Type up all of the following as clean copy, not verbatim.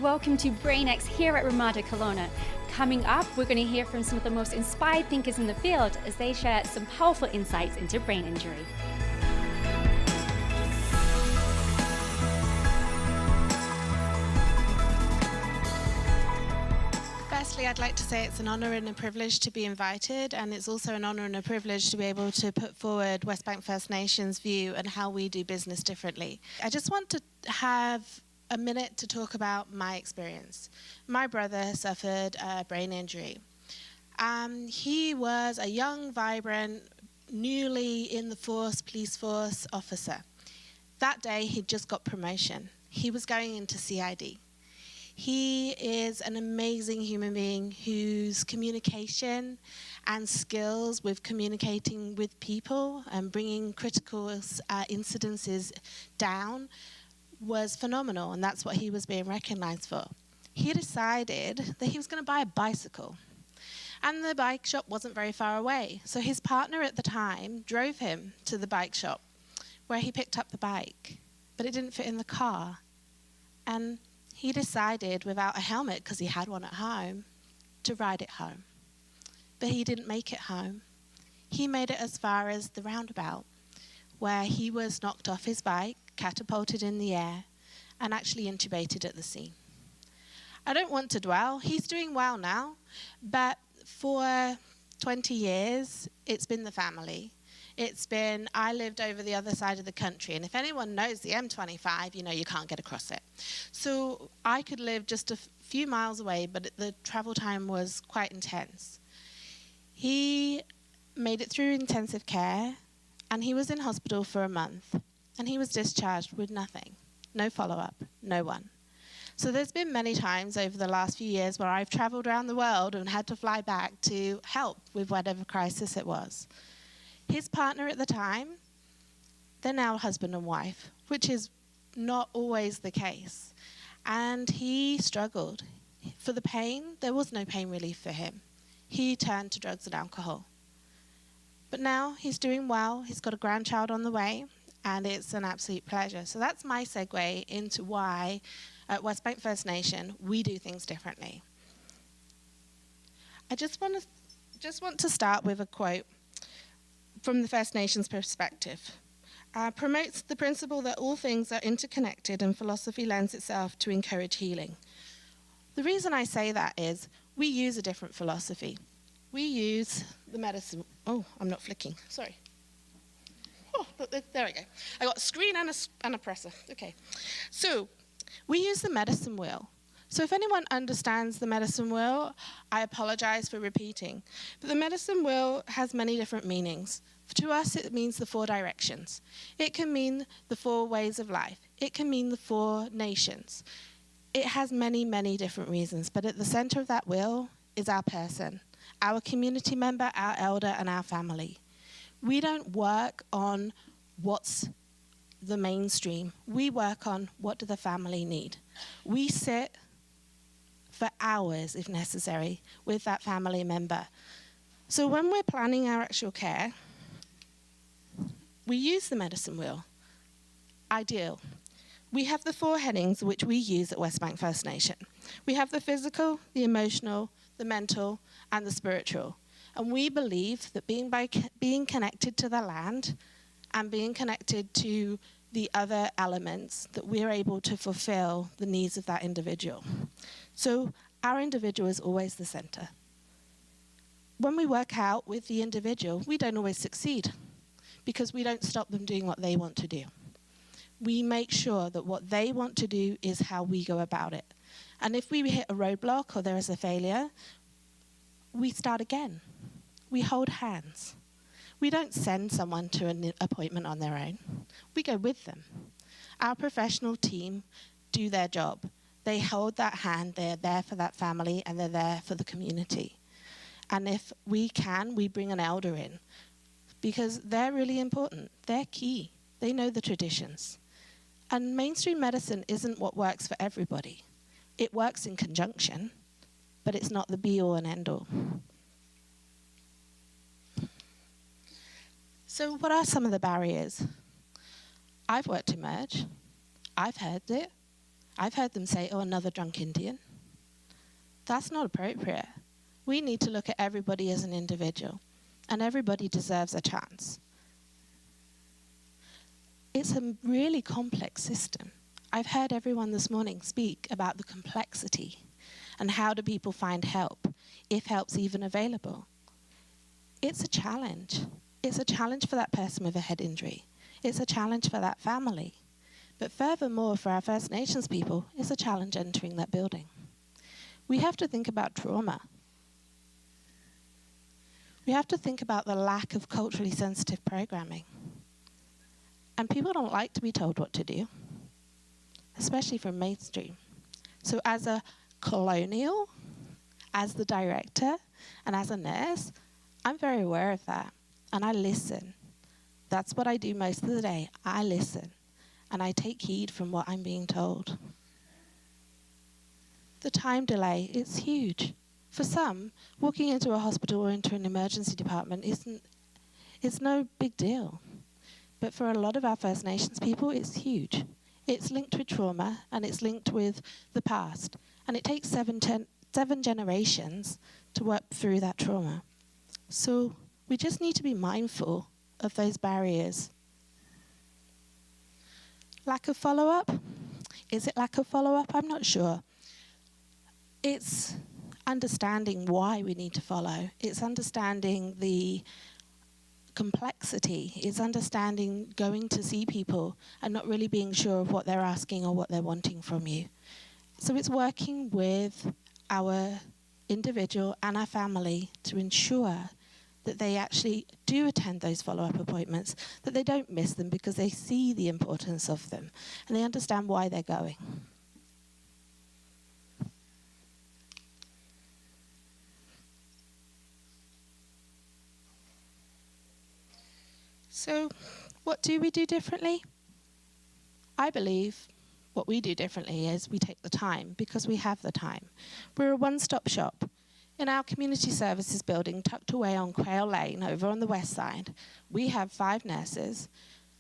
welcome to BRAINX here at Ramada Kelowna. Coming up, we're going to hear from some of the most inspired thinkers in the field as they share some powerful insights into brain injury. Firstly, I'd like to say it's an honour and a privilege to be invited, and it's also an honour and a privilege to be able to put forward Westbank First Nations' view and how we do business differently. I just want to have a minute to talk about my experience. My brother suffered a brain injury. He was a young, vibrant, newly in the police force officer. That day, he'd just got promotion. He was going into CID. He is an amazing human being whose communication and skills with communicating with people and bringing critical incidences down was phenomenal, and that's what he was being recognized for. He decided that he was going to buy a bicycle, and the bike shop wasn't very far away. So his partner at the time drove him to the bike shop where he picked up the bike, but it didn't fit in the car. And he decided, without a helmet, because he had one at home, to ride it home. But he didn't make it home. He made it as far as the roundabout, where he was knocked off his bike, catapulted in the air, and actually intubated at the scene. I don't want to dwell. He's doing well now, but for 20 years, it's been the family. I lived over the other side of the country, and if anyone knows the M25, you know you can't get across it. So I could live just a few miles away, but the travel time was quite intense. He made it through intensive care, and he was in hospital for a month, and he was discharged with nothing, no follow-up, no one. So there's been many times over the last few years where I've traveled around the world and had to fly back to help with whatever crisis it was. His partner at the time, they're now husband and wife, which is not always the case. And he struggled. For the pain, there was no pain relief for him. He turned to drugs and alcohol. But now he's doing well. He's got a grandchild on the way, and it's an absolute pleasure. So that's my segue into why at Westbank First Nation we do things differently. I just want to start with a quote from the First Nations perspective. Promotes the principle that all things are interconnected, and philosophy lends itself to encourage healing. The reason I say that is we use a different philosophy. We use the medicine. Oh, I'm not flicking. Sorry. Oh, there we go. I got a screen and a presser. Okay. So we use the medicine wheel. So if anyone understands the medicine wheel, I apologize for repeating. But the medicine wheel has many different meanings. To us, it means the 4 directions. It can mean the 4 ways of life. It can mean the 4 nations. It has many, many different reasons. But at the center of that wheel is our person, our community member, our elder, and our family. We don't work on what's the mainstream. We work on what do the family need. We sit for hours, if necessary, with that family member. So when we're planning our actual care, we use the medicine wheel. Ideal. We have the 4 headings which we use at Westbank First Nation. We have the physical, the emotional, the mental, and the spiritual. And we believe that being connected to the land and being connected to the other elements, that we're able to fulfill the needs of that individual. So our individual is always the center. When we work out with the individual, we don't always succeed because we don't stop them doing what they want to do. We make sure that what they want to do is how we go about it. And if we hit a roadblock or there is a failure, we start again. We hold hands. We don't send someone to an appointment on their own. We go with them. Our professional team do their job. They hold that hand, they're there for that family, and they're there for the community. And if we can, we bring an elder in because they're really important. They're key. They know the traditions. And mainstream medicine isn't what works for everybody. It works in conjunction, but it's not the be-all and end-all. So what are some of the barriers? I've worked Emerge. I've heard it. I've heard them say, oh, another drunk Indian. That's not appropriate. We need to look at everybody as an individual, and everybody deserves a chance. It's a really complex system. I've heard everyone this morning speak about the complexity and how do people find help, if help's even available. It's a challenge. It's a challenge for that person with a head injury. It's a challenge for that family. But furthermore, for our First Nations people, it's a challenge entering that building. We have to think about trauma. We have to think about the lack of culturally sensitive programming. And people don't like to be told what to do, especially from mainstream. So as a colonial, as the director, and as a nurse, I'm very aware of that, and I listen. That's what I do most of the day. I listen, and I take heed from what I'm being told. The time delay is huge. For some, walking into a hospital or into an emergency department it's no big deal. But for a lot of our First Nations people, it's huge. It's linked with trauma, and it's linked with the past. And it takes seven generations to work through that trauma. So we just need to be mindful of those barriers. Lack of follow-up? Is it lack of follow-up? I'm not sure. It's understanding why we need to follow. It's understanding the complexity. It's understanding going to see people and not really being sure of what they're asking or what they're wanting from you. So it's working with our individual and our family to ensure that they actually do attend those follow-up appointments, that they don't miss them because they see the importance of them and they understand why they're going. So what do we do differently? I believe what we do differently is we take the time because we have the time. We're a one-stop shop. In our community services building tucked away on Quail Lane over on the west side, we have 5 nurses,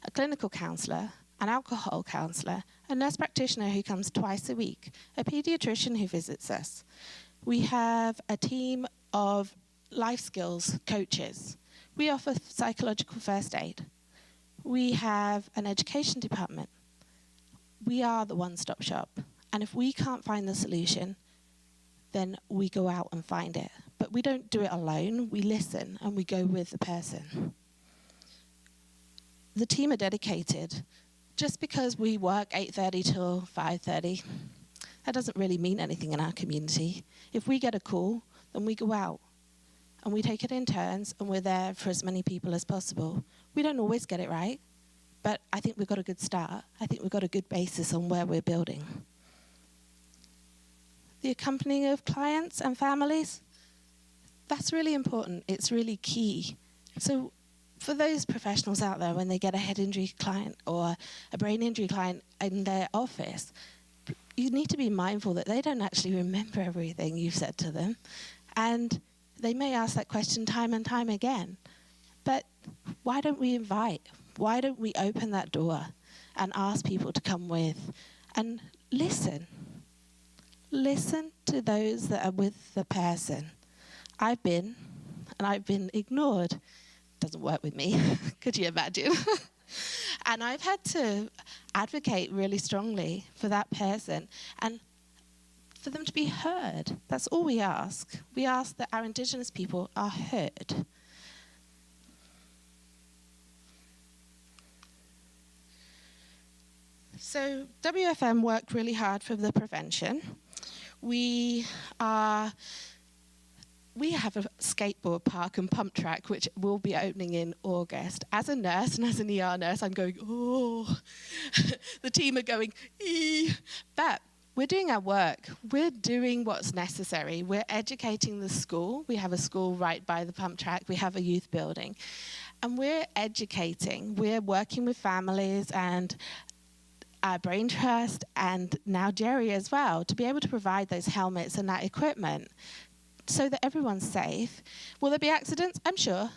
a clinical counsellor, an alcohol counsellor, a nurse practitioner who comes twice a week, a paediatrician who visits us. We have a team of life skills coaches. We offer psychological first aid. We have an education department. We are the one-stop shop. And if we can't find the solution, then we go out and find it. But we don't do it alone. We listen and we go with the person. The team are dedicated. Just because we work 8:30 till 5:30, that doesn't really mean anything in our community. If we get a call, then we go out. And we take it in turns, and we're there for as many people as possible. We don't always get it right, but I think we've got a good start. I think we've got a good basis on where we're building. The accompanying of clients and families, that's really important. It's really key. So for those professionals out there, when they get a head injury client or a brain injury client in their office, you need to be mindful that they don't actually remember everything you've said to them. And they may ask that question time and time again. But why don't we invite? Why don't we open that door and ask people to come with and listen? Listen to those that are with the person. I've been ignored. Doesn't work with me, could you imagine? And I've had to advocate really strongly for that person and for them to be heard. That's all we ask. We ask that our Indigenous people are heard. So WFM worked really hard for the prevention. We have a skateboard park and pump track which will be opening in August. As a nurse and as an ER nurse, I'm going, oh. The team are going, ee. But we're doing our work. We're doing what's necessary. We're educating the school. We have a school right by the pump track. We have a youth building. And we're educating. We're working with families and our Brain Trust and now Jerry as well to be able to provide those helmets and that equipment so that everyone's safe. Will there be accidents? I'm sure.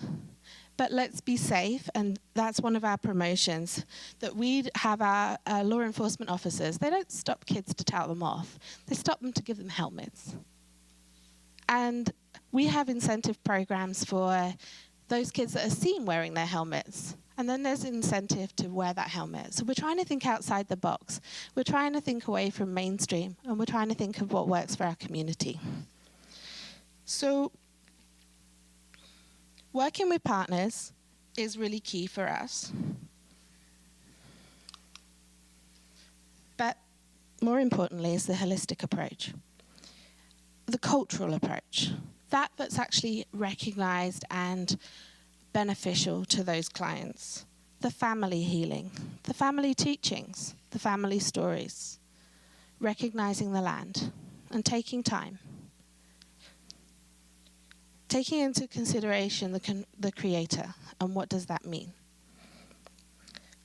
But let's be safe, and that's one of our promotions, that we have our law enforcement officers. They don't stop kids to tell them off. They stop them to give them helmets. And we have incentive programs for those kids that are seen wearing their helmets. And then there's an incentive to wear that helmet. So we're trying to think outside the box. We're trying to think away from mainstream, and we're trying to think of what works for our community. So working with partners is really key for us. But more importantly is the holistic approach, the cultural approach, that's actually recognized and beneficial to those clients. The family healing, the family teachings, the family stories, recognizing the land and taking time. Taking into consideration the creator, and what does that mean?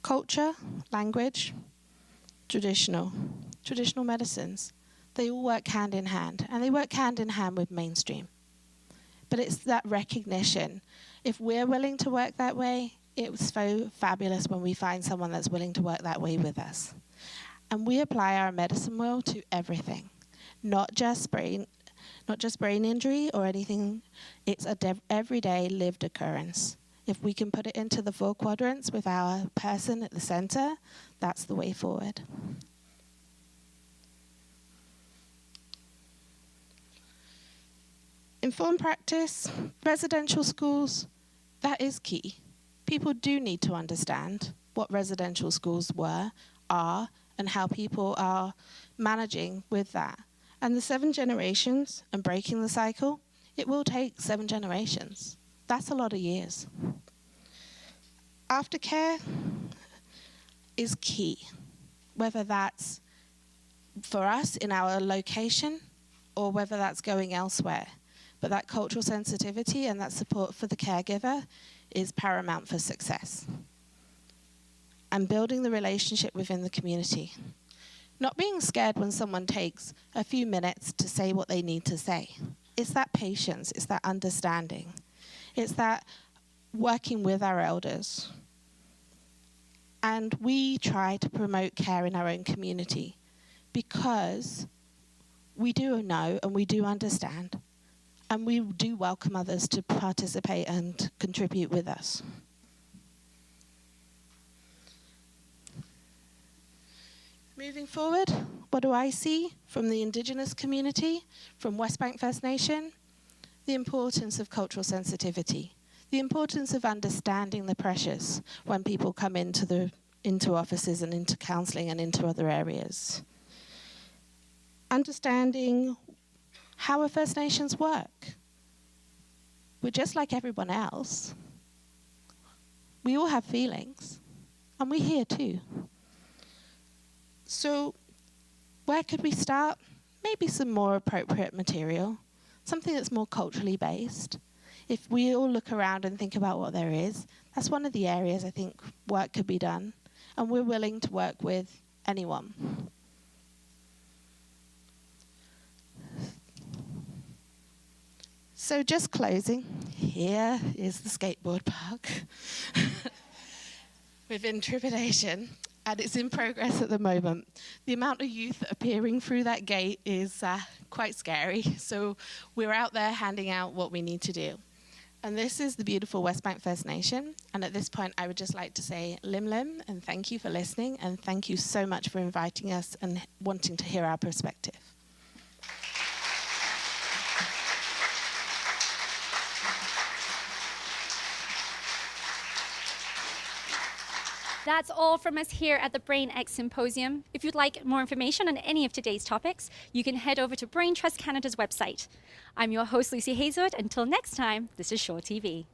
Culture, language, traditional medicines, they all work hand in hand, and they work hand in hand with mainstream. But it's that recognition. If we're willing to work that way, it was so fabulous when we find someone that's willing to work that way with us. And we apply our medicine wheel to everything, not just brain injury or anything. It's a everyday lived occurrence. If we can put it into the 4 quadrants with our person at the center, that's the way forward. Informed practice, residential schools, that is key. People do need to understand what residential schools are, and how people are managing with that. And the 7 generations and breaking the cycle, it will take 7 generations. That's a lot of years. Aftercare is key, whether that's for us in our location or whether that's going elsewhere. But that cultural sensitivity and that support for the caregiver is paramount for success. And building the relationship within the community. Not being scared when someone takes a few minutes to say what they need to say. It's that patience, it's that understanding. It's that working with our elders. And we try to promote care in our own community because we do know and we do understand. And we do welcome others to participate and contribute with us. Moving forward, what do I see from the Indigenous community, from Westbank First Nation? The importance of cultural sensitivity, the importance of understanding the pressures when people come into offices and into counselling and into other areas. Understanding how our First Nations work. We're just like everyone else. We all have feelings, and we're here too. So where could we start? Maybe some more appropriate material, something that's more culturally based. If we all look around and think about what there is, that's one of the areas I think work could be done, and we're willing to work with anyone. So just closing, here is the skateboard park within Trepidation, and it's in progress at the moment. The amount of youth appearing through that gate is quite scary, so we're out there handing out what we need to do. And this is the beautiful Westbank First Nation, and at this point I would just like to say lim lim, and thank you for listening, and thank you so much for inviting us and wanting to hear our perspective. That's all from us here at the BRAINX Symposium. If you'd like more information on any of today's topics, you can head over to Brain Trust Canada's website. I'm your host, Lucy Hazelwood. Until next time, this is Shore TV.